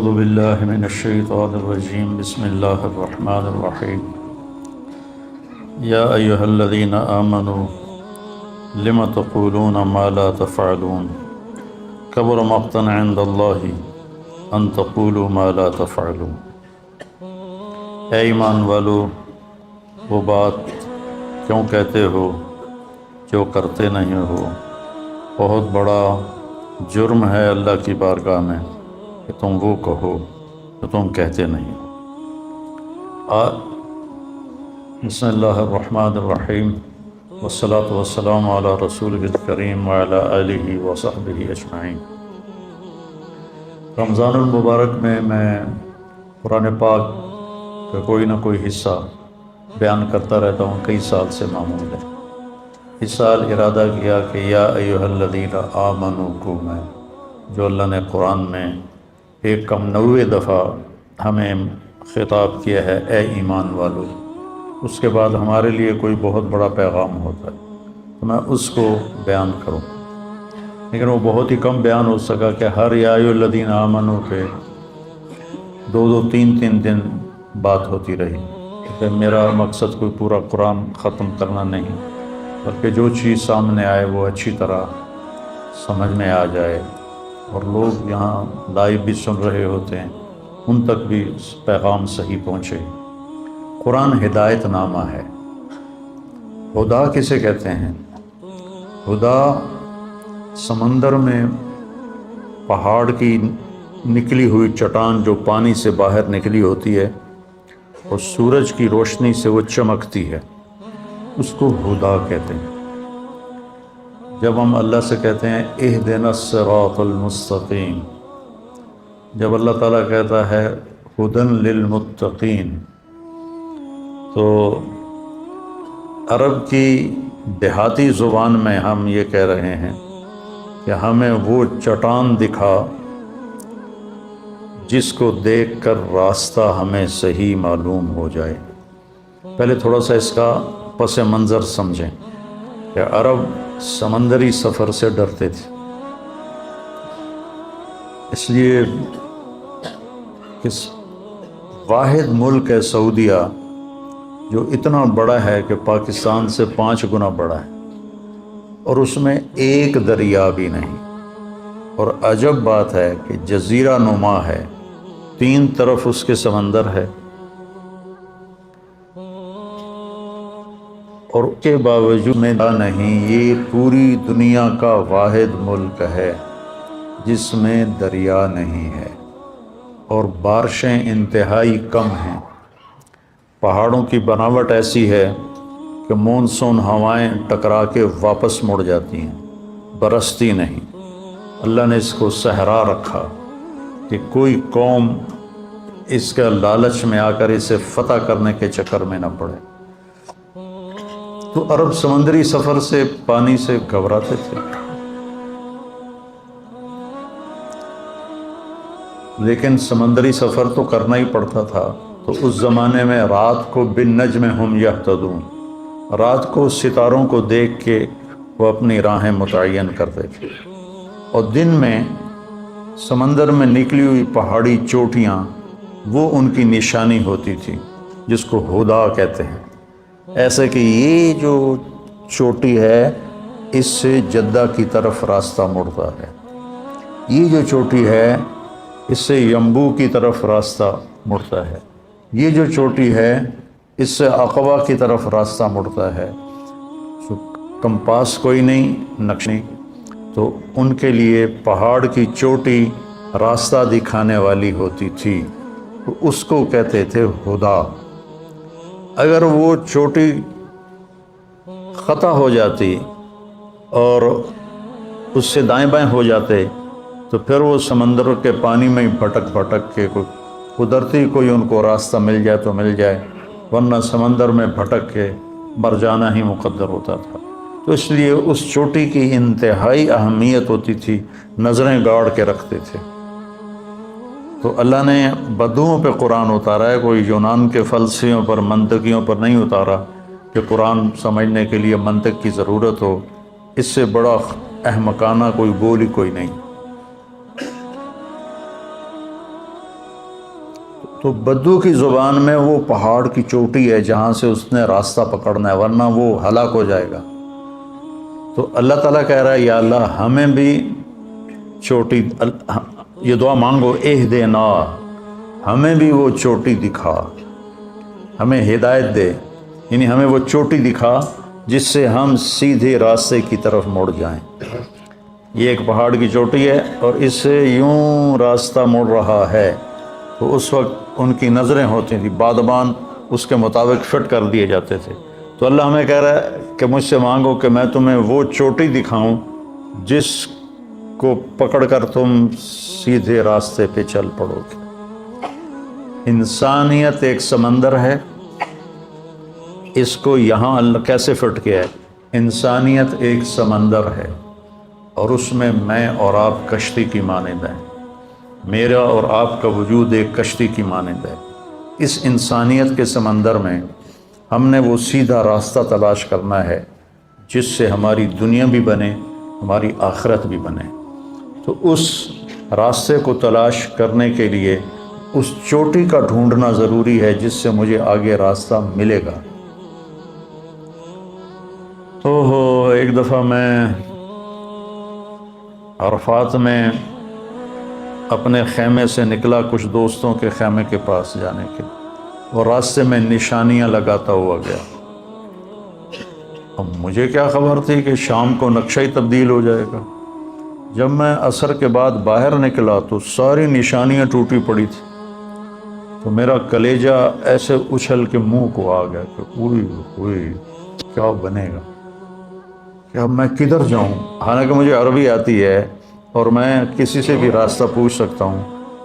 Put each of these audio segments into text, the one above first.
اعوذ باللہ من الشیطان الرجیم بسم اللہ الرحمن الرحیم یا ایہا الذین آمنوا لم تقولون ما لا تفعلون کبر مقتا عند اللہ ان تقولوا ما لا تفعلون۔ اے ایمان والو، وہ بات کیوں کہتے ہو جو کرتے نہیں ہو؟ بہت بڑا جرم ہے اللہ کی بارگاہ میں کہ تم وہ کہو جو تم کہتے نہیں ہو۔ بسم اللہ الرحمن الرحیم والصلاة والسلام علی رسول الکریم وعلی آلہ وصحبہ اجمعین۔ رمضان المبارک میں قرآن پاک کا کوئی نہ کوئی حصہ بیان کرتا رہتا ہوں، کئی سال سے معمول ہے۔ اس سال ارادہ کیا کہ یا ایھا الذین آمنوا کو میں جو اللہ نے قرآن میں 190 دفعہ ہمیں خطاب کیا ہے، اے ایمان والو، اس کے بعد ہمارے لیے کوئی بہت بڑا پیغام ہوتا ہے تو میں اس کو بیان کروں، لیکن وہ بہت ہی کم بیان ہو سکا کہ ہر یا ایھا الذین آمنوا پہ 2-3 دن بات ہوتی رہی، کہ میرا مقصد کوئی پورا قرآن ختم کرنا نہیں، بلکہ جو چیز سامنے آئے وہ اچھی طرح سمجھ میں آ جائے، اور لوگ یہاں لائیو بھی سن رہے ہوتے ہیں، ان تک بھی پیغام صحیح پہنچے۔ قرآن ہدایت نامہ ہے۔ ہدا کسے کہتے ہیں؟ ہدا سمندر میں پہاڑ کی نکلی ہوئی چٹان جو پانی سے باہر نکلی ہوتی ہے اور سورج کی روشنی سے وہ چمکتی ہے، اس کو ہدا کہتے ہیں۔ جب ہم اللہ سے کہتے ہیں اہدنا الصراط المستقیم، جب اللہ تعالیٰ کہتا ہے ہدن للمتقین، تو عرب کی دیہاتی زبان میں ہم یہ کہہ رہے ہیں کہ ہمیں وہ چٹان دکھا جس کو دیکھ کر راستہ ہمیں صحیح معلوم ہو جائے۔ پہلے تھوڑا سا اس کا پس منظر سمجھیں کہ عرب سمندری سفر سے ڈرتے تھے، اس لیے اس واحد ملک ہے سعودیہ جو اتنا بڑا ہے کہ پاکستان سے 5 گنا بڑا ہے، اور اس میں ایک دریا بھی نہیں، اور عجب بات ہے کہ جزیرہ نما ہے، 3 طرف اس کے سمندر ہے، اور کے باوجود میں نہیں، یہ پوری دنیا کا واحد ملک ہے جس میں دریا نہیں ہے، اور بارشیں انتہائی کم ہیں۔ پہاڑوں کی بناوٹ ایسی ہے کہ مونسون ہوائیں ٹکرا کے واپس مڑ جاتی ہیں، برستی نہیں۔ اللہ نے اس کو صحرا رکھا کہ کوئی قوم اس کا لالچ میں آ کر اسے فتح کرنے کے چکر میں نہ پڑے۔ تو عرب سمندری سفر سے، پانی سے گھبراتے تھے، لیکن سمندری سفر تو کرنا ہی پڑتا تھا۔ تو اس زمانے میں رات کو بالنجم ہم یہتدون، رات کو ستاروں کو دیکھ کے وہ اپنی راہیں متعین کرتے تھے، اور دن میں سمندر میں نکلی ہوئی پہاڑی چوٹیاں وہ ان کی نشانی ہوتی تھی، جس کو ہدا کہتے ہیں۔ ایسے کہ یہ جو چوٹی ہے اس سے جدہ کی طرف راستہ مڑتا ہے، یہ جو چوٹی ہے اس سے ینبوع کی طرف راستہ مڑتا ہے، یہ جو چوٹی ہے اس سے عقبہ کی طرف راستہ مڑتا ہے۔ کمپاس کوئی نہیں، نقش نہیں، تو ان کے لیے پہاڑ کی چوٹی راستہ دکھانے والی ہوتی تھی، تو اس کو کہتے تھے ہدا۔ اگر وہ چوٹی خطا ہو جاتی اور اس سے دائیں بائیں ہو جاتے تو پھر وہ سمندر کے پانی میں بھٹک کے قدرتی کوئی ان کو راستہ مل جائے تو مل جائے، ورنہ سمندر میں بھٹک کے مر جانا ہی مقدر ہوتا تھا۔ تو اس لیے اس چوٹی کی انتہائی اہمیت ہوتی تھی، نظریں گاڑ کے رکھتے تھے۔ تو اللہ نے بدوؤں پہ قرآن اتارا ہے، کوئی یونان کے فلسفیوں پر، منطقیوں پر نہیں اتارا کہ قرآن سمجھنے کے لیے منطق کی ضرورت ہو۔ اس سے بڑا احمقانہ کوئی بول ہی کوئی نہیں۔ تو بدو کی زبان میں وہ پہاڑ کی چوٹی ہے جہاں سے اس نے راستہ پکڑنا ہے، ورنہ وہ ہلاک ہو جائے گا۔ تو اللہ تعالیٰ کہہ رہا ہے یا اللہ ہمیں بھی چوٹی، یہ دعا مانگو، اہدنا، ہمیں بھی وہ چوٹی دکھا، ہمیں ہدایت دے، یعنی ہمیں وہ چوٹی دکھا جس سے ہم سیدھے راستے کی طرف مڑ جائیں۔ یہ ایک پہاڑ کی چوٹی ہے اور اس سے یوں راستہ مڑ رہا ہے، تو اس وقت ان کی نظریں ہوتی تھیں، بادبان اس کے مطابق فٹ کر دیے جاتے تھے۔ تو اللہ ہمیں کہہ رہا ہے کہ مجھ سے مانگو کہ میں تمہیں وہ چوٹی دکھاؤں جس کو پکڑ کر تم سیدھے راستے پہ چل پڑو گے۔ انسانیت ایک سمندر ہے، اس کو یہاں اللہ کیسے فٹ کیا ہے؟ انسانیت ایک سمندر ہے اور اس میں اور آپ کشتی کی مانند ہیں، میرا اور آپ کا وجود ایک کشتی کی مانند ہے۔ اس انسانیت کے سمندر میں ہم نے وہ سیدھا راستہ تلاش کرنا ہے جس سے ہماری دنیا بھی بنے، ہماری آخرت بھی بنے۔ تو اس راستے کو تلاش کرنے کے لیے اس چوٹی کا ڈھونڈنا ضروری ہے جس سے مجھے آگے راستہ ملے گا۔ ایک دفعہ میں عرفات میں اپنے خیمے سے نکلا کچھ دوستوں کے خیمے کے پاس جانے کے، اور راستے میں نشانیاں لگاتا ہوا گیا۔ اب مجھے کیا خبر تھی کہ شام کو نقشہ ہی تبدیل ہو جائے گا۔ جب میں عصر کے بعد باہر نکلا تو ساری نشانیاں ٹوٹی پڑی تھی، تو میرا کلیجہ ایسے اچھل کے منہ کو آ گیا کہ اوئی کیا بنے گا، کہ اب میں کدھر جاؤں؟ حالانکہ مجھے عربی آتی ہے اور میں کسی سے بھی راستہ پوچھ سکتا ہوں،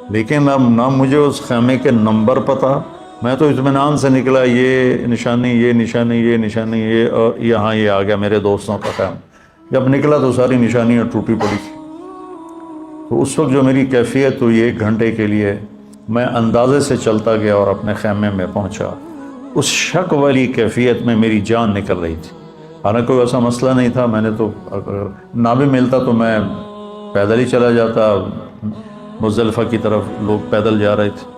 لیکن اب نہ مجھے اس خیمے کے نمبر پتہ، میں تو اطمینان سے نکلا، یہ نشانی یہ نشانی یہ نشانی یہ، اور یہاں یہ آ گیا میرے دوستوں کا خیمہ۔ جب نکلا تو ساری نشانیاں ٹوٹی پڑی تھی۔ تو اس وقت جو میری کیفیت ہوئی 1 گھنٹے کے لیے، میں اندازے سے چلتا گیا اور اپنے خیمے میں پہنچا۔ اس شک والی کیفیت میں میری جان نکل رہی تھی، حالانکہ کوئی ایسا مسئلہ نہیں تھا، میں نے تو اگر نہ بھی ملتا تو میں پیدل ہی چلا جاتا، مزدلفہ کی طرف لوگ پیدل جا رہے تھے۔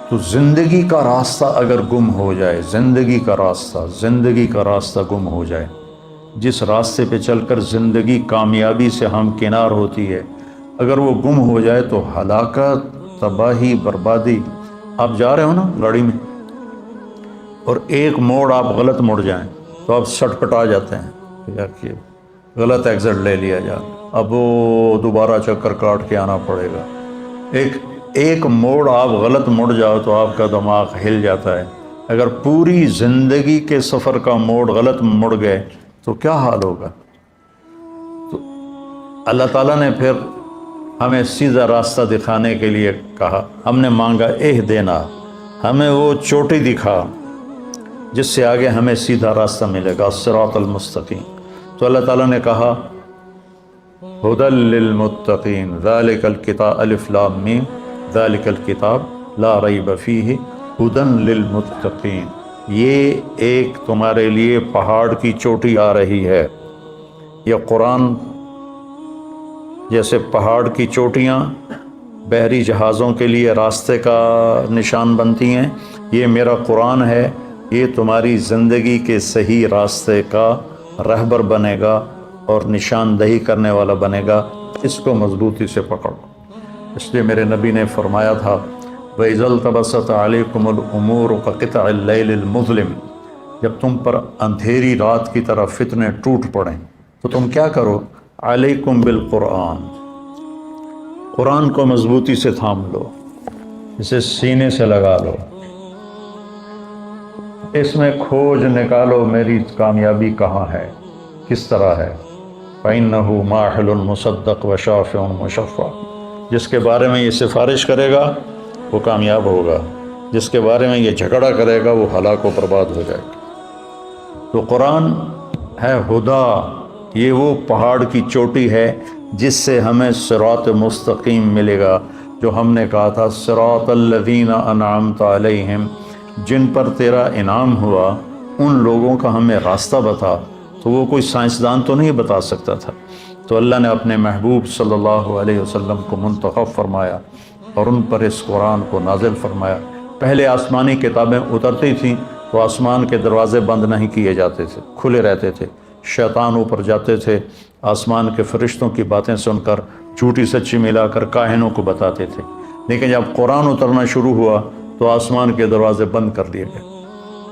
تو زندگی کا راستہ اگر گم ہو جائے، زندگی کا راستہ گم ہو جائے، جس راستے پہ چل کر زندگی کامیابی سے ہمکنار ہوتی ہے، اگر وہ گم ہو جائے تو ہلاکت، تباہی، بربادی۔ آپ جا رہے ہو نا گاڑی میں، اور ایک موڑ آپ غلط مڑ جائیں تو آپ سٹ پٹا جاتے ہیں کہ غلط ایگزٹ لے لیا جائے، اب وہ دوبارہ چکر کاٹ کے آنا پڑے گا۔ ایک موڑ آپ غلط مڑ جاؤ تو آپ کا دماغ ہل جاتا ہے۔ اگر پوری زندگی کے سفر کا موڑ غلط مڑ گئے تو کیا حال ہوگا؟ تو اللہ تعالیٰ نے پھر ہمیں سیدھا راستہ دکھانے کے لیے کہا، ہم نے مانگا اہدنا، ہمیں وہ چوٹی دکھا جس سے آگے ہمیں سیدھا راستہ ملے گا، الصراط المستقیم۔ تو اللہ تعالیٰ نے کہا ھدی للمتقین ذالک الکتاب الف لام میم ذالک الکتاب لا ریب فیہ ھدی للمتقین۔ یہ ایک تمہارے لیے پہاڑ کی چوٹی آ رہی ہے۔ یہ قرآن جیسے پہاڑ کی چوٹیاں بحری جہازوں کے لیے راستے کا نشان بنتی ہیں، یہ میرا قرآن ہے، یہ تمہاری زندگی کے صحیح راستے کا رہبر بنے گا اور نشاندہی کرنے والا بنے گا۔ اس کو مضبوطی سے پکڑو۔ اس لیے میرے نبی نے فرمایا تھا وَإِذَا الْتَبَسَتْ عَلَيْكُمُ الْأُمُورُ كَقِطْعِ اللَّيْلِ الْمُظْلِمِ، جب تم پر اندھیری رات کی طرح فتنے ٹوٹ پڑیں تو تم کیا کرو؟ علیکم بالقرآن، قرآن کو مضبوطی سے تھام لو، اسے سینے سے لگا لو، اس میں کھوج نکالو میری کامیابی کہاں ہے، کس طرح ہے۔ فَإِنَّهُ مَاحِلٌ مُصَدَّقٌ وَشَافِعٌ مُشَفَّعٌ، جس کے بارے میں یہ سفارش کرے گا وہ کامیاب ہوگا، جس کے بارے میں یہ جھگڑا کرے گا وہ ہلاک و برباد ہو جائے گا۔ تو قرآن ہے ہدا، یہ وہ پہاڑ کی چوٹی ہے جس سے ہمیں صراط مستقیم ملے گا، جو ہم نے کہا تھا صراط الذین انعمت علیہم، جن پر تیرا انعام ہوا ان لوگوں کا ہمیں راستہ بتا۔ تو وہ کوئی سائنسدان تو نہیں بتا سکتا تھا، تو اللہ نے اپنے محبوب صلی اللہ علیہ وسلم کو منتخب فرمایا اور ان پر اس قرآن کو نازل فرمایا۔ پہلے آسمانی کتابیں اترتی تھیں تو آسمان کے دروازے بند نہیں کیے جاتے تھے، کھلے رہتے تھے، شیطان اوپر جاتے تھے، آسمان کے فرشتوں کی باتیں سن کر جھوٹی سچی ملا کر کاہنوں کو بتاتے تھے۔ لیکن جب قرآن اترنا شروع ہوا تو آسمان کے دروازے بند کر دیے گئے۔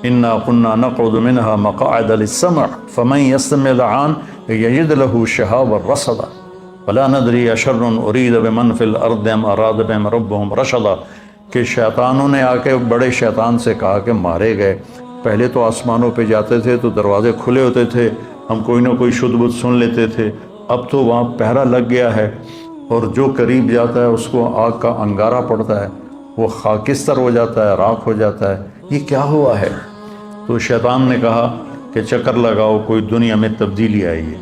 انا كنا نقعد منها مقاعد للسمع فمن يستمع الآن يجد له شهابا رصدا ولا ندري اشر اريد بمن في الارض ام اراد بهم ربهم رشدا، کہ شیطانوں نے آ کے بڑے شیطان سے کہا کہ مارے گئے، پہلے تو آسمانوں پہ جاتے تھے تو دروازے کھلے ہوتے تھے، ہم کوئی نہ کوئی شد بد سن لیتے تھے، اب تو وہاں پہرا لگ گیا ہے اور جو قریب جاتا ہے اس کو آگ کا انگارہ پڑتا ہے، وہ خاکستر ہو جاتا ہے، راکھ ہو جاتا ہے، یہ کیا ہوا ہے؟ تو شیطان نے کہا کہ چکر لگاؤ، کوئی دنیا میں تبدیلی آئی ہے۔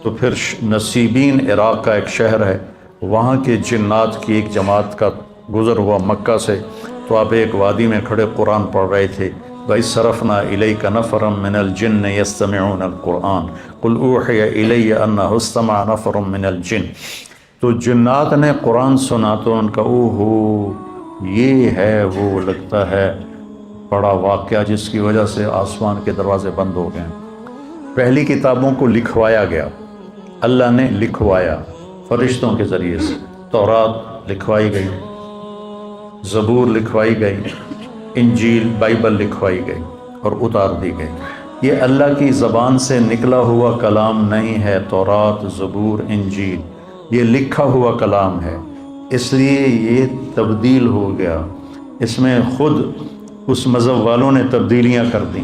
تو پھر نصیبین عراق کا ایک شہر ہے، وہاں کے جنات کی ایک جماعت کا گزر ہوا مکہ سے، تو آپ ایک وادی میں کھڑے قرآن پڑھ رہے تھے۔ وَإِذْ صَرَفْنَا إِلَيْكَ نَفَرًا مِّنَ الْجِنِّ يَسْتَمِعُونَ الْقُرْآنَ قُلْ أُوحِيَ إِلَيَّ أَنَّهُ اسْتَمَعَ نَفَرٌ مِّنَ الْجِنِّ، تو جنات نے قرآن سنا تو ان کا اوہو، یہ ہے وہ لگتا ہے بڑا واقعہ جس کی وجہ سے آسمان کے دروازے بند ہو گئے۔ پہلی کتابوں کو لکھوایا گیا، اللہ نے لکھوایا فرشتوں کے ذریعے سے، تورات لکھوائی گئی، زبور لکھوائی گئی، انجیل بائبل لکھوائی گئی اور اتار دی گئی۔ یہ اللہ کی زبان سے نکلا ہوا کلام نہیں ہے، تورات، زبور، انجیل یہ لکھا ہوا کلام ہے، اس لیے یہ تبدیل ہو گیا، اس میں خود اس مذہب والوں نے تبدیلیاں کر دیں،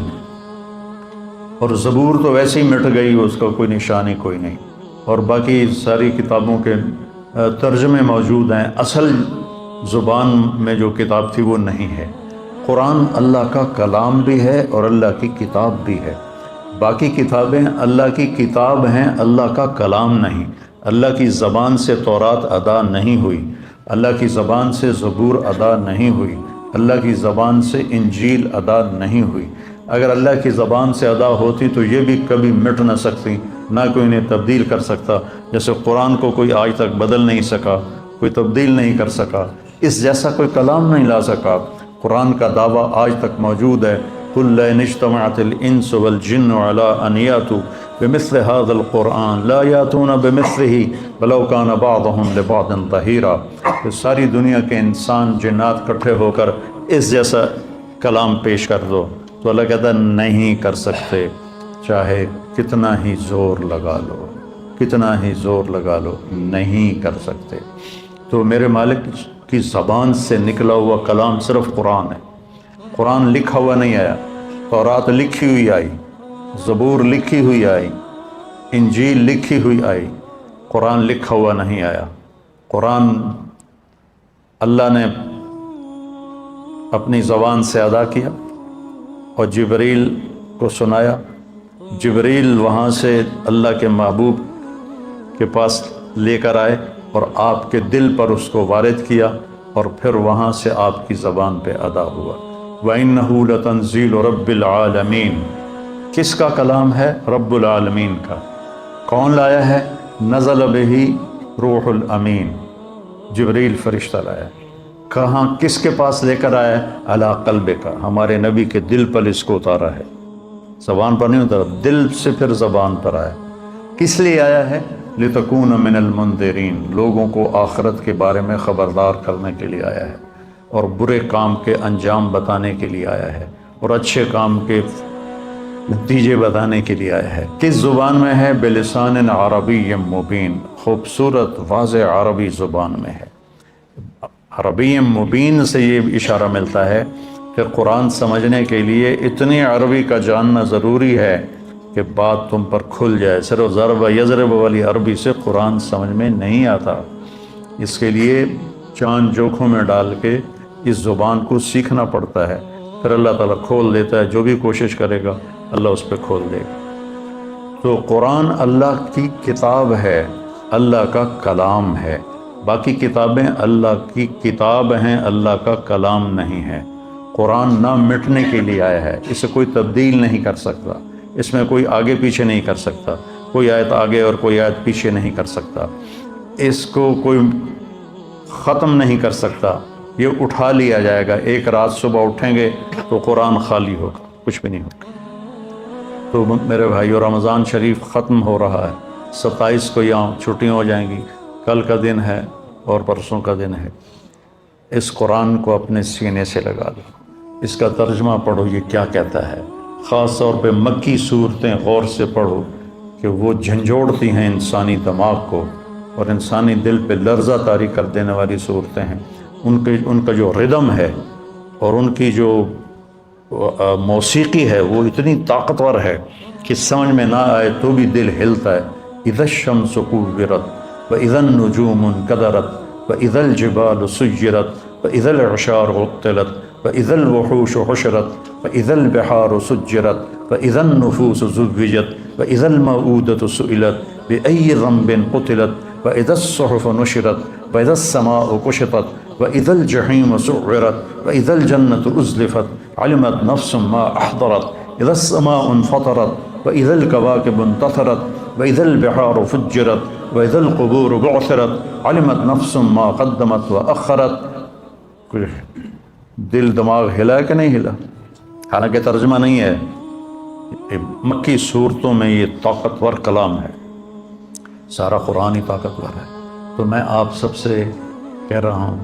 اور زبور تو ویسے ہی مٹ گئی، اس کا کوئی نشانی کوئی نہیں، اور باقی ساری کتابوں کے ترجمے موجود ہیں، اصل زبان میں جو کتاب تھی وہ نہیں ہے۔ قرآن اللہ کا کلام بھی ہے اور اللہ کی کتاب بھی ہے، باقی کتابیں اللہ کی کتاب ہیں، اللہ کا کلام نہیں۔ اللہ کی زبان سے تورات ادا نہیں ہوئی، اللہ کی زبان سے زبور ادا نہیں ہوئی، اللہ کی زبان سے انجیل ادا نہیں ہوئی۔ اگر اللہ کی زبان سے ادا ہوتی تو یہ بھی کبھی مٹ نہ سکتی، نہ کوئی انہیں تبدیل کر سکتا، جیسے قرآن کو کوئی آج تک بدل نہیں سکا، کوئی تبدیل نہیں کر سکا، اس جیسا کوئی کلام نہیں لا سکا۔ قرآن کا دعویٰ آج تک موجود ہے، قُلْ لَئِنِ اجْتَمَعَتِ الْإِنسُ وَالْجِنُّ عَلَىٰ أَنْ يَأْتُوا بِمِثْلِ هَٰذَا الْقُرْآنِ لَا يَأْتُونَ بِمِثْلِهِ وَلَوْ كَانَ بَعْضُهُمْ لِبَعْضٍ ظَهِيرًا، کہ ساری دنیا کے انسان جنات اکٹھے ہو کر اس جیسا کلام پیش کر دو، تو اللہ کہتا ہے نہیں کر سکتے، چاہے کتنا ہی زور لگا لو، کتنا ہی زور لگا لو، نہیں کر سکتے۔ تو میرے مالک کی زبان سے نکلا ہوا کلام صرف قرآن ہے، قرآن لکھا ہوا نہیں آیا، تورات لکھی ہوئی آئی، زبور لکھی ہوئی آئی، انجیل لکھی ہوئی آئی، قرآن لکھا ہوا نہیں آیا۔ قرآن اللہ نے اپنی زبان سے ادا کیا اور جبریل کو سنایا، جبریل وہاں سے اللہ کے محبوب کے پاس لے کر آئے اور آپ کے دل پر اس کو وارد کیا، اور پھر وہاں سے آپ کی زبان پہ ادا ہوا۔ وَإِنَّهُ لَتَنزِيلُ رَبِّ الْعَالَمِينَ، کس کا کلام ہے؟ رب العالمین کا۔ کون لایا ہے؟ نزل بِهِ روح الامین، جبریل فرشتہ لایا۔ کہاں کس کے پاس لے کر آیا؟ علی قلبک، ہمارے نبی کے دل پر اس کو اتارا ہے، زبان پر نہیں اتارا، دل سے پھر زبان پر آیا۔ کس لیے آیا ہے؟ لتکون من المنذرین، لوگوں کو آخرت کے بارے میں خبردار کرنے کے لیے آیا ہے، اور برے کام کے انجام بتانے کے لیے آیا ہے، اور اچھے کام کے نتیجے بتانے کے لیے آیا ہے۔ کس زبان میں ہے؟ بلسان عربی مبین، خوبصورت واضح عربی زبان میں ہے۔ عربی مبین سے یہ اشارہ ملتا ہے کہ قرآن سمجھنے کے لیے اتنی عربی کا جاننا ضروری ہے کہ بات تم پر کھل جائے۔ صرف ضرب یضرب والی عربی سے قرآن سمجھ میں نہیں آتا، اس کے لیے چاند جوکھوں میں ڈال کے اس زبان کو سیکھنا پڑتا ہے، پھر اللہ تعالیٰ کھول دیتا ہے، جو بھی کوشش کرے گا اللہ اس پہ کھول دے گا۔ تو قرآن اللہ کی کتاب ہے، اللہ کا کلام ہے، باقی کتابیں اللہ کی کتاب ہیں، اللہ کا کلام نہیں ہے۔ قرآن نہ مٹنے کے لیے آیا ہے، اسے کوئی تبدیل نہیں کر سکتا، اس میں کوئی آگے پیچھے نہیں کر سکتا، کوئی آیت آگے اور کوئی آیت پیچھے نہیں کر سکتا، اس کو کوئی ختم نہیں کر سکتا، یہ اٹھا لیا جائے گا۔ ایک رات صبح اٹھیں گے تو قرآن خالی ہوگا، کچھ بھی نہیں ہوگا۔ تو میرے بھائیو، رمضان شریف ختم ہو رہا ہے، 27 کو یہاں چھٹیاں ہو جائیں گی، کل کا دن ہے اور پرسوں کا دن ہے۔ اس قرآن کو اپنے سینے سے لگا لو، اس کا ترجمہ پڑھو یہ کیا کہتا ہے۔ خاص طور پہ مکی صورتیں غور سے پڑھو کہ وہ جھنجھوڑتی ہیں انسانی دماغ کو اور انسانی دل پہ لرزہ طاری کر دینے والی صورتیں ہیں۔ ان کا جو ردم ہے اور ان کی جو موسیقی ہے وہ اتنی طاقتور ہے کہ سمجھ میں نہ آئے تو بھی دل ہلتا ہے۔ اذا الشمس كورت واذا النجوم انكدرت واذا الجبال سجرت واذا العشار عطلت واذا الوحوش حشرت واذا البحار سجرت واذا النفوس زوجت واذا الموءودة سئلت بأي ذنب قتلت واذا الصحف نشرت واذا السماء كشطت واذا الجحيم سعرت واذا الجنة أزلفت علمت نفس ما احضرت اذا السماء انفطرت واذا الكواكب انتثرت واذا البحار فجرت واذا القبور بعثرت علمت نفس ما قدمت واخرت۔ دل دماغ ہلا کہ نہیں ہلا؟ حالانکہ ترجمہ نہیں ہے، مکی صورتوں میں یہ طاقتور کلام ہے، سارا قرآن ہی طاقتور ہے۔ تو میں آپ سب سے کہہ رہا ہوں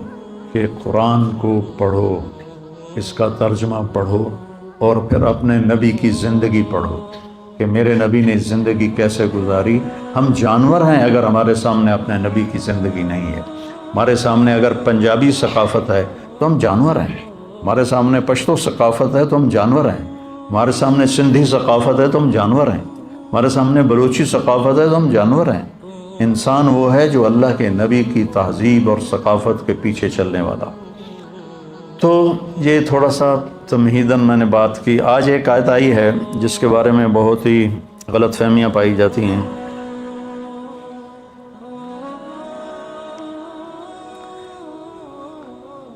کہ قرآن کو پڑھو، اس کا ترجمہ پڑھو اور پھر اپنے نبی کی زندگی پڑھو کہ میرے نبی نے زندگی کیسے گزاری۔ ہم جانور ہیں اگر ہمارے سامنے اپنے نبی کی زندگی نہیں ہے۔ ہمارے سامنے اگر پنجابی ثقافت ہے تو ہم جانور ہیں، ہمارے سامنے پشتو ثقافت ہے تو ہم جانور ہیں، ہمارے سامنے سندھی ثقافت ہے تو ہم جانور ہیں، ہمارے سامنے بلوچی ثقافت ہے تو ہم جانور ہیں۔ انسان وہ ہے جو اللہ کے نبی کی تہذیب اور ثقافت کے پیچھے چلنے والا۔ تو یہ تھوڑا سا تمہیداً میں نے بات کی۔ آج ایک آیت آئی ہے جس کے بارے میں بہت ہی غلط فہمیاں پائی جاتی ہیں۔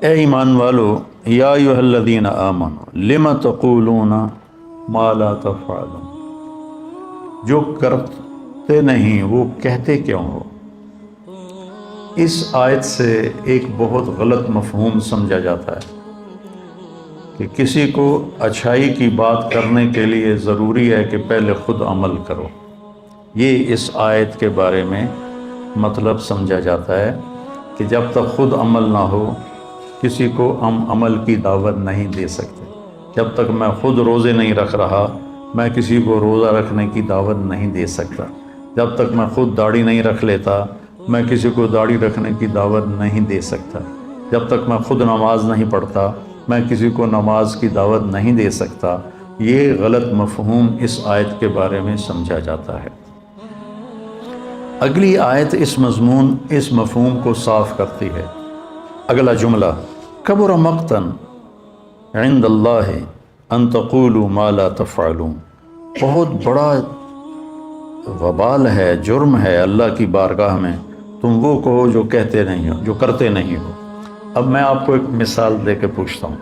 اے ایمان والو، یا ایھا الذین آمنوا لم تقولون ما لا تفعلون، جو کرتے نہیں وہ کہتے کیوں ہو۔ اس آیت سے ایک بہت غلط مفہوم سمجھا جاتا ہے کہ کسی کو اچھائی کی بات کرنے کے لیے ضروری ہے کہ پہلے خود عمل کرو۔ یہ اس آیت کے بارے میں مطلب سمجھا جاتا ہے کہ جب تک خود عمل نہ ہو کسی کو ہم عمل کی دعوت نہیں دے سکتے۔ جب تک میں خود روزے نہیں رکھ رہا میں کسی کو روزہ رکھنے کی دعوت نہیں دے سکتا۔ جب تک میں خود داڑھی نہیں رکھ لیتا میں کسی کو داڑھی رکھنے کی دعوت نہیں دے سکتا۔ جب تک میں خود نماز نہیں پڑھتا میں کسی کو نماز کی دعوت نہیں دے سکتا۔ یہ غلط مفہوم اس آیت کے بارے میں سمجھا جاتا ہے۔ اگلی آیت اس مفہوم کو صاف کرتی ہے۔ اگلا جملہ، کبر مقتا عند اللہ ان تقولوا ما لا تفعلون، بہت بڑا وبال ہے، جرم ہے اللہ کی بارگاہ میں تم وہ کہو جو کہتے نہیں ہو، جو کرتے نہیں ہو۔ اب میں آپ کو ایک مثال دے کے پوچھتا ہوں۔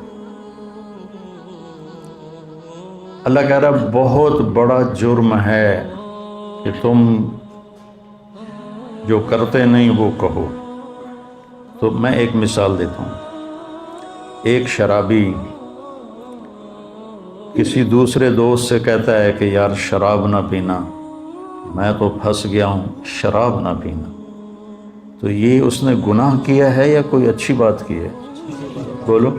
اللہ کہہ رہا بہت بڑا جرم ہے کہ تم جو کرتے نہیں وہ کہو۔ تو میں ایک مثال دیتا ہوں۔ ایک شرابی کسی دوسرے دوست سے کہتا ہے کہ یار شراب نہ پینا، میں تو پھنس گیا ہوں، شراب نہ پینا۔ تو یہ اس نے گناہ کیا ہے یا کوئی اچھی بات کی ہے؟ بولو۔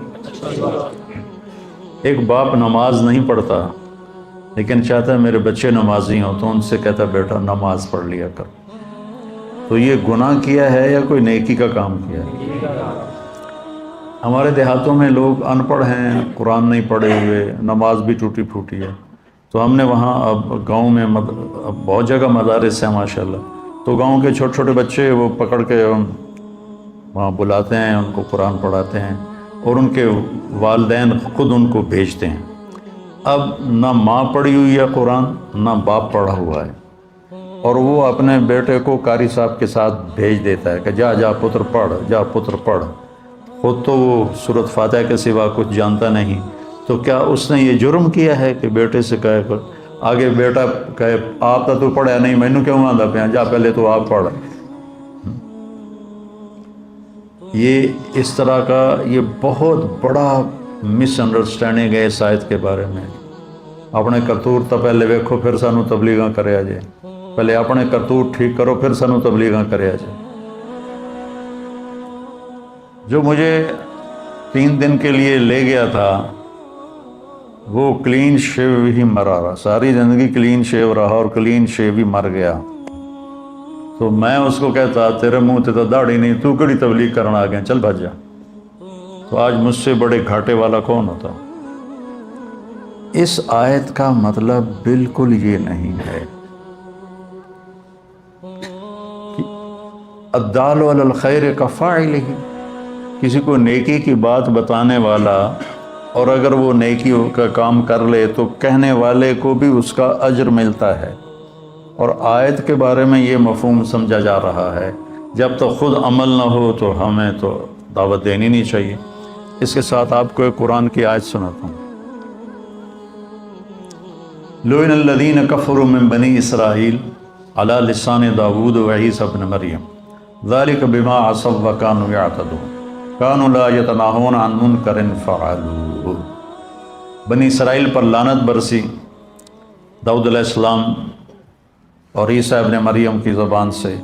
ایک باپ نماز نہیں پڑھتا لیکن چاہتا ہے میرے بچے نمازی ہوں تو ان سے کہتا ہے بیٹا نماز پڑھ لیا کر۔ تو یہ گناہ کیا ہے یا کوئی نیکی کا کام کیا ہے؟ ہمارے دیہاتوں میں لوگ ان پڑھ ہیں، قرآن نہیں پڑھے ہوئے، نماز بھی ٹوٹی پھوٹی ہے۔ تو ہم نے وہاں اب گاؤں میں اب بہت جگہ مدارس ہیں ماشاءاللہ، تو گاؤں کے چھوٹے چھوٹے بچے وہ پکڑ کے وہاں بلاتے ہیں، ان کو قرآن پڑھاتے ہیں اور ان کے والدین خود ان کو بھیجتے ہیں۔ اب نہ ماں پڑھی ہوئی ہے قرآن نہ باپ پڑھا ہوا ہے، اور وہ اپنے بیٹے کو قاری صاحب کے ساتھ بھیج دیتا ہے کہ جا پتر پڑھ، جا پتر پڑھ۔ خود تو وہ سورۃ فاتحہ کے سوا کچھ جانتا نہیں، تو کیا اس نے یہ جرم کیا ہے کہ بیٹے سے کہے آگے بیٹا کہے آپ تو پڑھیا نہیں، مینوں کیوں آندا پیا، جا پہلے تو آپ پڑھ۔ یہ اس طرح کا یہ بہت بڑا مس انڈرسٹینڈنگ ہے اس آیت کے بارے میں۔ اپنے کرتوت تو پہلے ویکھو پھر سانو تبلیغاں کریا جائے، پہلے اپنے کرتوت ٹھیک کرو پھر سانو تبلیغاں کریا جائے۔ جو مجھے 3 دن کے لیے لے گیا تھا وہ کلین شیو ہی مرا رہا، ساری زندگی کلین شیو رہا اور کلین شیو ہی مر گیا۔ تو میں اس کو کہتا تیرے منہ تے تو داڑھی نہیں، تو کڑی تبلیغ کرنا آ گیا، چل بھاج جا۔ تو آج مجھ سے بڑے گھاٹے والا کون ہوتا؟ اس آیت کا مطلب بالکل یہ نہیں ہے کہ الدال علی الخیر کفاعلہ، کسی کو نیکی کی بات بتانے والا اور اگر وہ نیکی کا کام کر لے تو کہنے والے کو بھی اس کا اجر ملتا ہے۔ اور آیت کے بارے میں یہ مفہوم سمجھا جا رہا ہے جب تک خود عمل نہ ہو تو ہمیں تو دعوت دینی نہیں چاہیے۔ اس کے ساتھ آپ کو ایک قرآن کی آیت سناتا ہوں۔ لعن الذین کفروا من بنی اسرائیل علی لسان داود وعیسی ابن مریم ذلک بما عصوا وکانوا یعتدون کانوا لا یتناہون عن منکر فعلوہ۔ بنی اسرائیل پر لعنت برسی داؤد علیہ السلام اور عیسیٰ ابن مریم کی زبان سے۔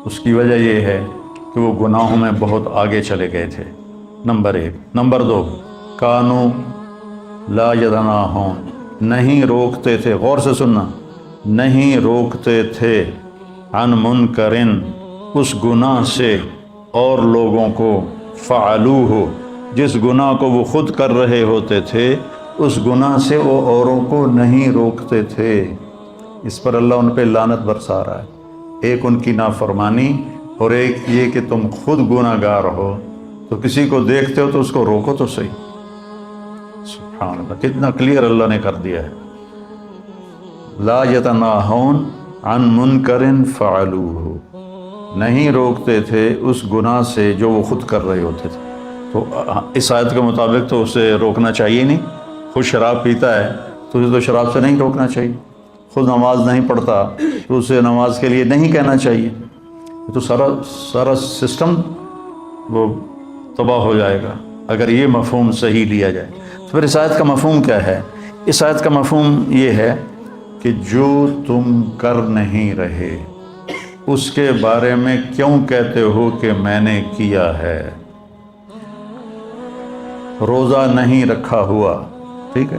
اس کی وجہ یہ ہے کہ وہ گناہوں میں بہت آگے چلے گئے تھے، نمبر 1۔ نمبر 2، کانوا لا یتناہون، نہیں روکتے تھے، غور سے سننا، نہیں روکتے تھے، عن منکرن، اس گناہ سے اور لوگوں کو، فعلوہ، جس گناہ کو وہ خود کر رہے ہوتے تھے اس گناہ سے وہ اوروں کو نہیں روکتے تھے۔ اس پر اللہ ان پہ لعنت برسا رہا ہے، ایک ان کی نافرمانی اور ایک یہ کہ تم خود گناہ گار ہو تو کسی کو دیکھتے ہو تو اس کو روکو تو صحیح۔ سبحان اللہ، کتنا کلیئر اللہ نے کر دیا ہے۔ لا یتناہون عن منکر فعلوہ، نہیں روکتے تھے اس گناہ سے جو وہ خود کر رہے ہوتے تھے۔ تو اس آیت کے مطابق تو اسے روکنا چاہیے نہیں۔ خود شراب پیتا ہے تو اسے تو شراب سے نہیں روکنا چاہیے، خود نماز نہیں پڑھتا تو اسے نماز کے لیے نہیں کہنا چاہیے، تو سارا سسٹم وہ تباہ ہو جائے گا اگر یہ مفہوم صحیح لیا جائے۔ تو پھر اس آیت کا مفہوم کیا ہے؟ اس آیت کا مفہوم یہ ہے کہ جو تم کر نہیں رہے اس کے بارے میں کیوں کہتے ہو کہ میں نے کیا ہے؟ روزہ نہیں رکھا ہوا، ٹھیک ہے،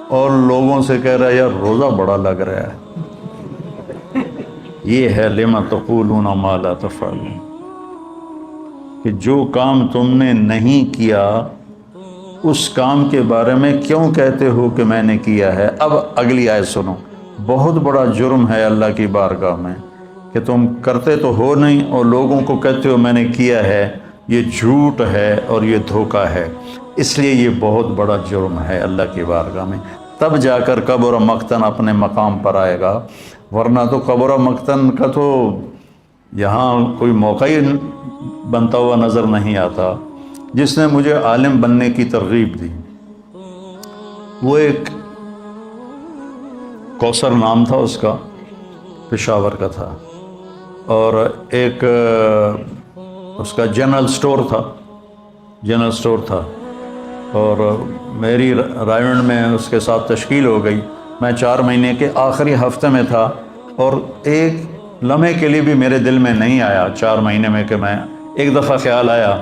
اور لوگوں سے کہہ رہا ہے یار روزہ بڑا لگ رہا ہے، یہ ہے لما تقولون ما لا تفعلون، کہ جو کام تم نے نہیں کیا اس کام کے بارے میں کیوں کہتے ہو کہ میں نے کیا ہے۔ اب اگلی آیت سنو، بہت بڑا جرم ہے اللہ کی بارگاہ میں کہ تم کرتے تو ہو نہیں اور لوگوں کو کہتے ہو میں نے کیا ہے، یہ جھوٹ ہے اور یہ دھوکہ ہے، اس لیے یہ بہت بڑا جرم ہے اللہ کی بارگاہ میں۔ تب جا کر کبر مقتن اپنے مقام پر آئے گا، ورنہ تو کبر مقتن کا تو یہاں کوئی موقع ہی بنتا ہوا نظر نہیں آتا۔ جس نے مجھے عالم بننے کی ترغیب دی وہ ایک کوثر نام تھا اس کا، پشاور کا تھا، اور ایک اس کا جنرل سٹور تھا، اور میری رائونڈ میں اس کے ساتھ تشکیل ہو گئی۔ میں 4 مہینے کے آخری ہفتے میں تھا اور ایک لمحے کے لیے بھی میرے دل میں نہیں آیا 4 مہینے میں کہ میں، ایک دفعہ خیال آیا،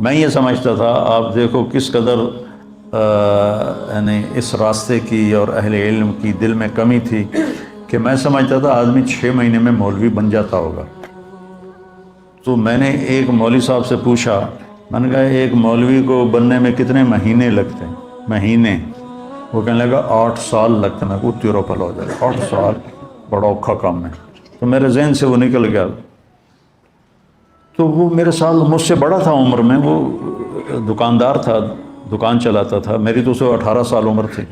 میں یہ سمجھتا تھا، آپ دیکھو کس قدر یعنی اس راستے کی اور اہل علم کی دل میں کمی تھی کہ میں سمجھتا تھا آدمی 6 مہینے میں مولوی بن جاتا ہوگا۔ تو میں نے ایک مولوی صاحب سے پوچھا، میں نے کہا ایک مولوی کو بننے میں کتنے مہینے لگتے ہیں؟ مہینے؟ وہ کہنے لگا 8 سال لگتے ہیں۔ میں کو تیرو پھل ہو جائے، 8 سال بڑا اوکھا کام ہے۔ تو میرے ذہن سے وہ نکل گیا۔ تو وہ میرے سال مجھ سے بڑا تھا عمر میں، وہ دکاندار تھا، دکان چلاتا تھا، میری تو اسے 18 سال عمر تھی۔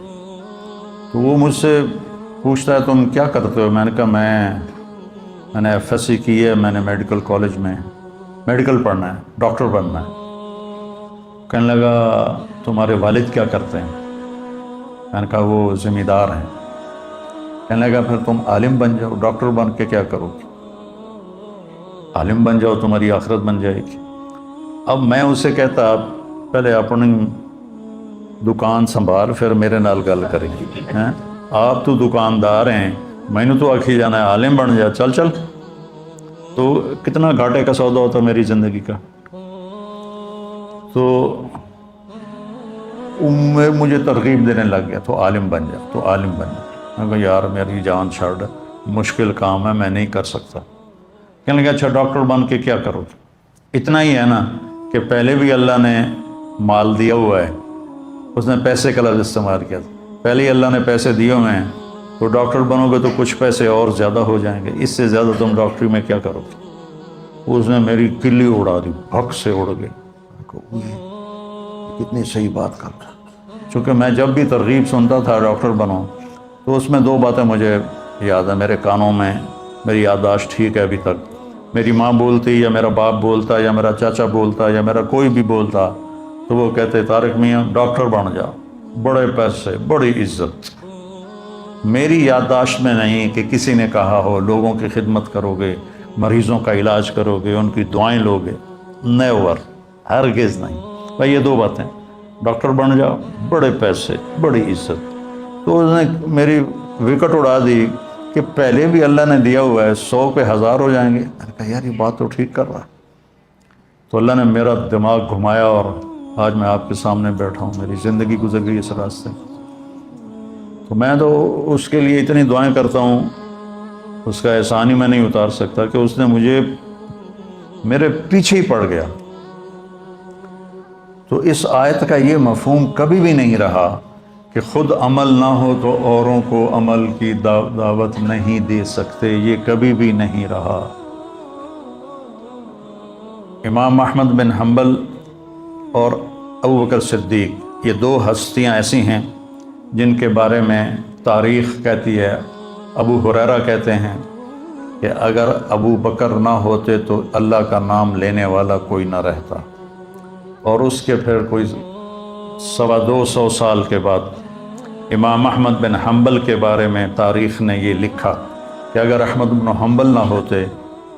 تو وہ مجھ سے پوچھتا ہے تم کیا کرتے ہو؟ میں نے کہا میں نے FSC کی ہے، میں نے میڈیکل کالج میں میڈیکل پڑھنا ہے، ڈاکٹر بننا ہے۔ کہنے لگا تمہارے والد کیا کرتے ہیں؟ میں نے کہا وہ ذمہ دار ہیں۔ کہنے لگا پھر تم عالم بن جاؤ، ڈاکٹر بن کے کیا کرو گے؟ عالم بن جاؤ تمہاری آخرت بن جائے گی۔ اب میں اسے کہتا پہلے اپنی دکان سنبھال پھر میرے نال گل کریں ہیں، آپ تو دکاندار ہیں، میں نے تو آکھی جانا ہے عالم بن جا، چل چل. تو کتنا گھاٹے کا سودا ہوتا میری زندگی کا. تو مجھے ترغیب دینے لگ گیا، تو عالم بن جا، تو عالم بن جا. میں کہا یار میری جان چھڑ، مشکل کام ہے، میں نہیں کر سکتا. کہنے لگا اچھا ڈاکٹر بن کے کیا کرو گے؟ اتنا ہی ہے نا کہ پہلے بھی اللہ نے مال دیا ہوا ہے، اس نے پیسے کا لفظ استعمال کیا تھا، پہلے ہی اللہ نے پیسے دیے ہوئے ہیں، تو ڈاکٹر بنو گے تو کچھ پیسے اور زیادہ ہو جائیں گے، اس سے زیادہ تم ڈاکٹری میں کیا کرو گے؟ اس نے میری کلی اڑا دی، بھگ سے اڑ گئی. کتنی صحیح بات کر رہا. چونکہ میں جب بھی ترغیب سنتا تھا ڈاکٹر بنو، تو اس میں دو باتیں مجھے یاد ہیں، میرے کانوں میں، میری یادداشت ٹھیک ہے ابھی تک. میری ماں بولتی یا میرا باپ بولتا یا میرا چاچا بولتا یا میرا کوئی بھی بولتا، تو وہ کہتے طارق میاں ڈاکٹر بن جا، بڑے پیسے، بڑی عزت. میری یادداشت میں نہیں کہ کسی نے کہا ہو لوگوں کی خدمت کرو گے، مریضوں کا علاج کرو گے، ان کی دعائیں لو گے، نیور، ہرگز نہیں. بھائی یہ دو باتیں، ڈاکٹر بن جا، بڑے پیسے، بڑی عزت. تو اس نے میری وکٹ اڑا دی کہ پہلے بھی اللہ نے دیا ہوا ہے، 100 پہ 1000 ہو جائیں گے. میں نے کہا یار یہ بات تو ٹھیک کر رہا. تو اللہ نے میرا دماغ گھمایا اور آج میں آپ کے سامنے بیٹھا ہوں، میری زندگی گزر گئی اس راستے. تو میں تو اس کے لیے اتنی دعائیں کرتا ہوں، اس کا احسان ہی میں نہیں اتار سکتا کہ اس نے مجھے میرے پیچھے ہی پڑ گیا. تو اس آیت کا یہ مفہوم کبھی بھی نہیں رہا کہ خود عمل نہ ہو تو اوروں کو عمل کی دعوت نہیں دے سکتے، یہ کبھی بھی نہیں رہا. امام احمد بن حنبل اور ابو بکر صدیق، یہ دو ہستیاں ایسی ہیں جن کے بارے میں تاریخ کہتی ہے، ابو ہریرہ کہتے ہیں کہ اگر ابو بکر نہ ہوتے تو اللہ کا نام لینے والا کوئی نہ رہتا. اور اس کے پھر کوئی 250 سال کے بعد امام احمد بن حنبل کے بارے میں تاریخ نے یہ لکھا کہ اگر احمد بن حنبل نہ ہوتے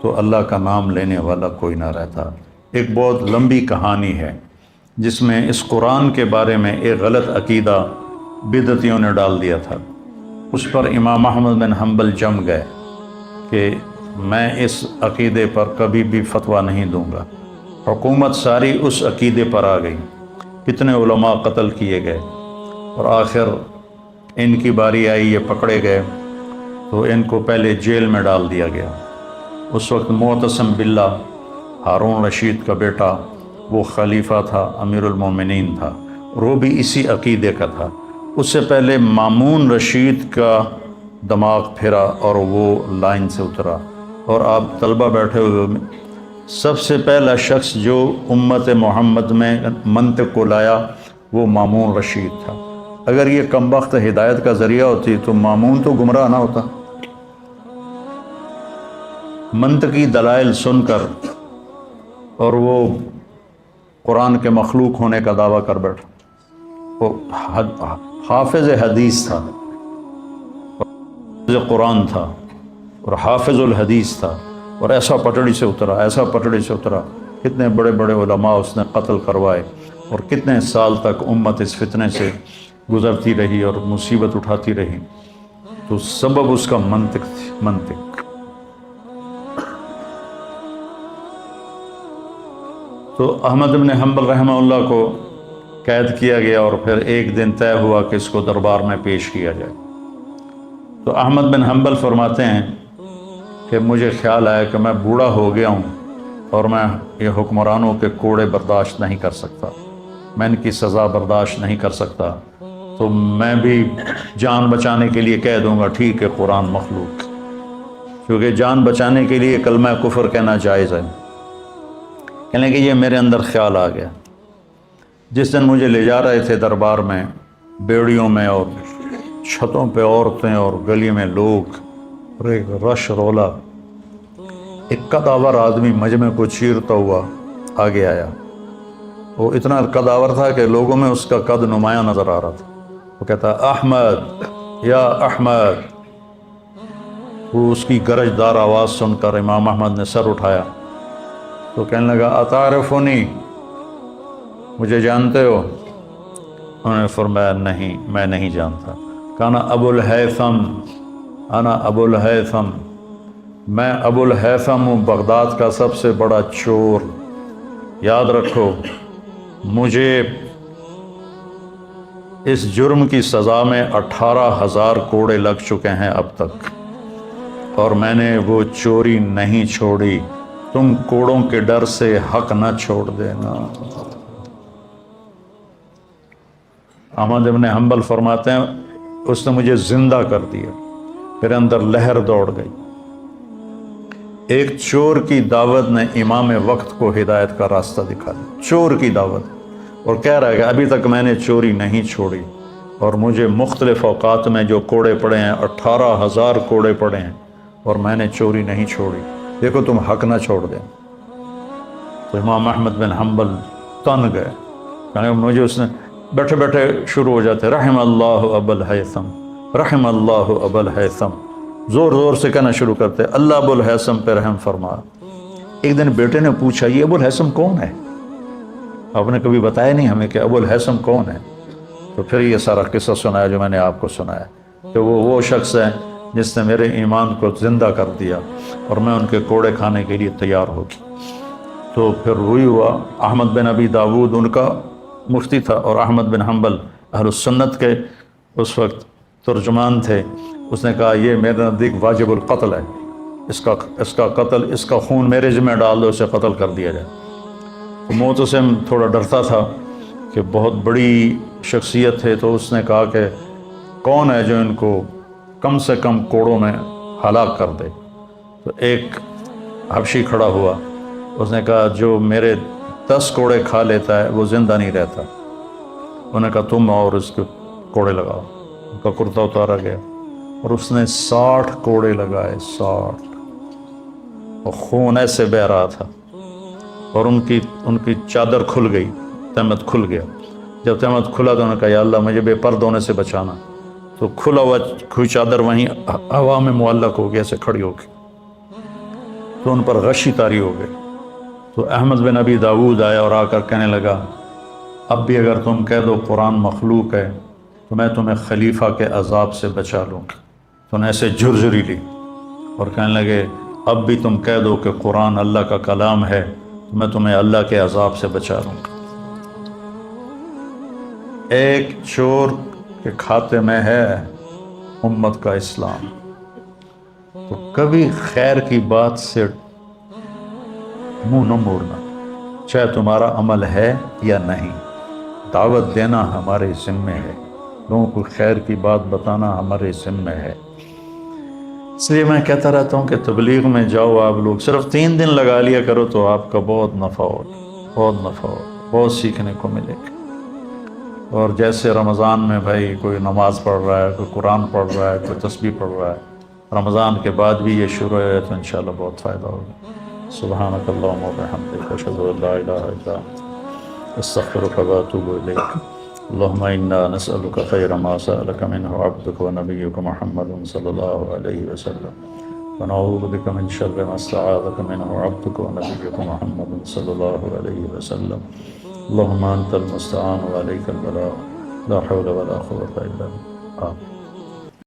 تو اللہ کا نام لینے والا کوئی نہ رہتا. ایک بہت لمبی کہانی ہے جس میں اس قرآن کے بارے میں ایک غلط عقیدہ بدعتیوں نے ڈال دیا تھا. اس پر امام احمد بن حنبل جم گئے کہ میں اس عقیدے پر کبھی بھی فتویٰ نہیں دوں گا. حکومت ساری اس عقیدے پر آ گئی، کتنے علماء قتل کیے گئے، اور آخر ان کی باری آئی، یہ پکڑے گئے تو ان کو پہلے جیل میں ڈال دیا گیا. اس وقت معتصم باللہ، ہارون رشید کا بیٹا، وہ خلیفہ تھا، امیر المومنین تھا، اور وہ بھی اسی عقیدے کا تھا. اس سے پہلے مامون رشید کا دماغ پھرا اور وہ لائن سے اترا. اور آپ طلبہ بیٹھے ہوئے، سب سے پہلا شخص جو امت محمد میں منطق کو لایا وہ مامون رشید تھا. اگر یہ کمبخت ہدایت کا ذریعہ ہوتی تو مامون تو گمراہ نہ ہوتا. منطقی دلائل سن کر اور وہ قرآن کے مخلوق ہونے کا دعویٰ کر بیٹھا. وہ حافظ حدیث تھا، حافظ قرآن تھا اور حافظ الحدیث تھا، اور ایسا پٹڑی سے اترا، ایسا پٹڑی سے اترا. کتنے بڑے بڑے علماء اس نے قتل کروائے، اور کتنے سال تک امت اس فتنے سے گزرتی رہی اور مصیبت اٹھاتی رہی. تو سبب اس کا منطق تھی، منطق. تو احمد بن حنبل رحمہ اللہ کو قید کیا گیا اور پھر ایک دن طے ہوا کہ اس کو دربار میں پیش کیا جائے. تو احمد بن حنبل فرماتے ہیں کہ مجھے خیال آیا کہ میں بوڑھا ہو گیا ہوں اور میں یہ حکمرانوں کے کوڑے برداشت نہیں کر سکتا، میں ان کی سزا برداشت نہیں کر سکتا، تو میں بھی جان بچانے کے لیے کہہ دوں گا ٹھیک ہے قرآن مخلوق، کیونکہ جان بچانے کے لیے کلمہ کفر کہنا جائز ہے. کہنے کہ یہ میرے اندر خیال آ گیا. جس دن مجھے لے جا رہے تھے دربار میں، بیڑیوں میں اور چھتوں پہ عورتیں اور گلی میں لوگ، اور ایک رش رولا، ایک قداور آدمی مجمع کو چیرتا ہوا آگے آیا. وہ اتنا قداور تھا کہ لوگوں میں اس کا قد نمایاں نظر آ رہا تھا. وہ کہتا احمد یا احمد. وہ اس کی گرج دار آواز سن کر امام احمد نے سر اٹھایا تو کہنے لگا اتعرفنی، مجھے جانتے ہو؟ انہوں نے فرمایا نہیں، میں نہیں جانتا۔ کہا ابو الہیثم، انا ابو الہیثم، میں ابو الہیثم ہوں، بغداد کا سب سے بڑا چور۔ یاد رکھو، مجھے اس جرم کی سزا میں 18,000 کوڑے لگ چکے ہیں اب تک، اور میں نے وہ چوری نہیں چھوڑی۔ تم کوڑوں کے ڈر سے حق نہ چھوڑ دینا۔ احمد ابن حنبل فرماتے ہیں اس نے مجھے زندہ کر دیا، میرے اندر لہر دوڑ گئی۔ ایک چور کی دعوت نے امام وقت کو ہدایت کا راستہ دکھا دیا، چور کی دعوت، اور کہہ رہا ہے کہ ابھی تک میں نے چوری نہیں چھوڑی، اور مجھے مختلف اوقات میں جو کوڑے پڑے ہیں 18,000 کوڑے پڑے ہیں، اور میں نے چوری نہیں چھوڑی، دیکھو تم حق نہ چھوڑ دیں۔ تو امام احمد بن حنبل تن گئے، کہنے مجھے اس نے بیٹھے بیٹھے شروع ہو جاتے رحم اللہ ابا الہیثم، رحم اللہ ابا الہیثم، زور زور سے کہنا شروع کرتے اللہ ابو الہیثم پہ رحم فرما۔ ایک دن بیٹے نے پوچھا یہ ابو الہیثم کون ہے؟ آپ نے کبھی بتایا نہیں ہمیں کہ ابو الہیثم کون ہے؟ تو پھر یہ سارا قصہ سنایا جو میں نے آپ کو سنایا، کہ وہ شخص ہے جس نے میرے ایمان کو زندہ کر دیا، اور میں ان کے کوڑے کھانے کے لیے تیار ہو گیا۔ تو پھر وہی ہوا، احمد بن ابی داود ان کا مفتی تھا، اور احمد بن حنبل اہل السنت کے اس وقت ترجمان تھے۔ اس نے کہا یہ میرے نزدیک واجب القتل ہے، اس کا قتل، اس کا خون میرے ذمہ ڈال دو، اسے قتل کر دیا جائے۔ تو معتصم تھوڑا ڈرتا تھا کہ بہت بڑی شخصیت ہے، تو اس نے کہا کہ کون ہے جو ان کو کم سے کم کوڑوں میں ہلاک کر دے؟ تو ایک حبشی کھڑا ہوا، اس نے کہا جو میرے 10 کوڑے کھا لیتا ہے وہ زندہ نہیں رہتا۔ انہوں نے کہا تم اور اس کے کوڑے لگاؤ۔ ان کا کرتا اتارا گیا، اور اس نے 60 کوڑے لگائے، 60، اور خون ایسے بہہ رہا تھا، اور ان کی چادر کھل گئی، تہمت کھل گیا۔ جب تہمت کھلا تو انہوں نے کہا یا اللہ مجھے بے پرد ہونے سے بچانا۔ تو کھلا ہوا کوئی چادر وہیں ہوا میں معلق ہو گیا، ایسے کھڑی ہو گئی، تو ان پر غشی طاری ہو گئی۔ تو احمد بن ابی داود آیا اور آ کر کہنے لگا اب بھی اگر تم کہہ دو قرآن مخلوق ہے تو میں تمہیں خلیفہ کے عذاب سے بچا لوں گا۔ تو انہیں ایسے جھرجھری لی اور کہنے لگے اب بھی تم کہہ دو کہ قرآن اللہ کا کلام ہے تو میں تمہیں اللہ کے عذاب سے بچا لوں گا۔ ایک چور کے کھاتے میں ہے امت کا اسلام، تو کبھی خیر کی بات سے منہ نہ موڑنا، چاہے تمہارا عمل ہے یا نہیں۔ دعوت دینا ہمارے ذمہ ہے، لوگوں کو خیر کی بات بتانا ہمارے ذمہ ہے۔ اس لیے میں کہتا رہتا ہوں کہ تبلیغ میں جاؤ آپ لوگ، صرف 3 دن لگا لیا کرو تو آپ کا بہت نفع ہوگا، بہت نفع ہوگا، بہت سیکھنے کو ملے گا۔ اور جیسے رمضان میں بھائی کوئی نماز پڑھ رہا ہے، کوئی قرآن پڑھ رہا ہے، کوئی تسبیح پڑھ رہا ہے، رمضان کے بعد بھی یہ شروع ہے تو انشاءاللہ بہت فائدہ ہوگا۔ سبحانک اللہم و بحمدک، اشہد ان لا الہ الا انت، استغفرک و اتوب الیک۔ اللہم انا نسألک خیر ما سألک منہ عبدک و نبیک محمد صلی اللہ علیہ وسلم، ونعوذ بک من شر ما استعاذک منہ عبدک و نبیک محمد صلی اللہ علیہ وسلم۔ اللہم انت المستعان و علیک البلاغ، لا حول ولا قوة الا باللہ۔ آمین۔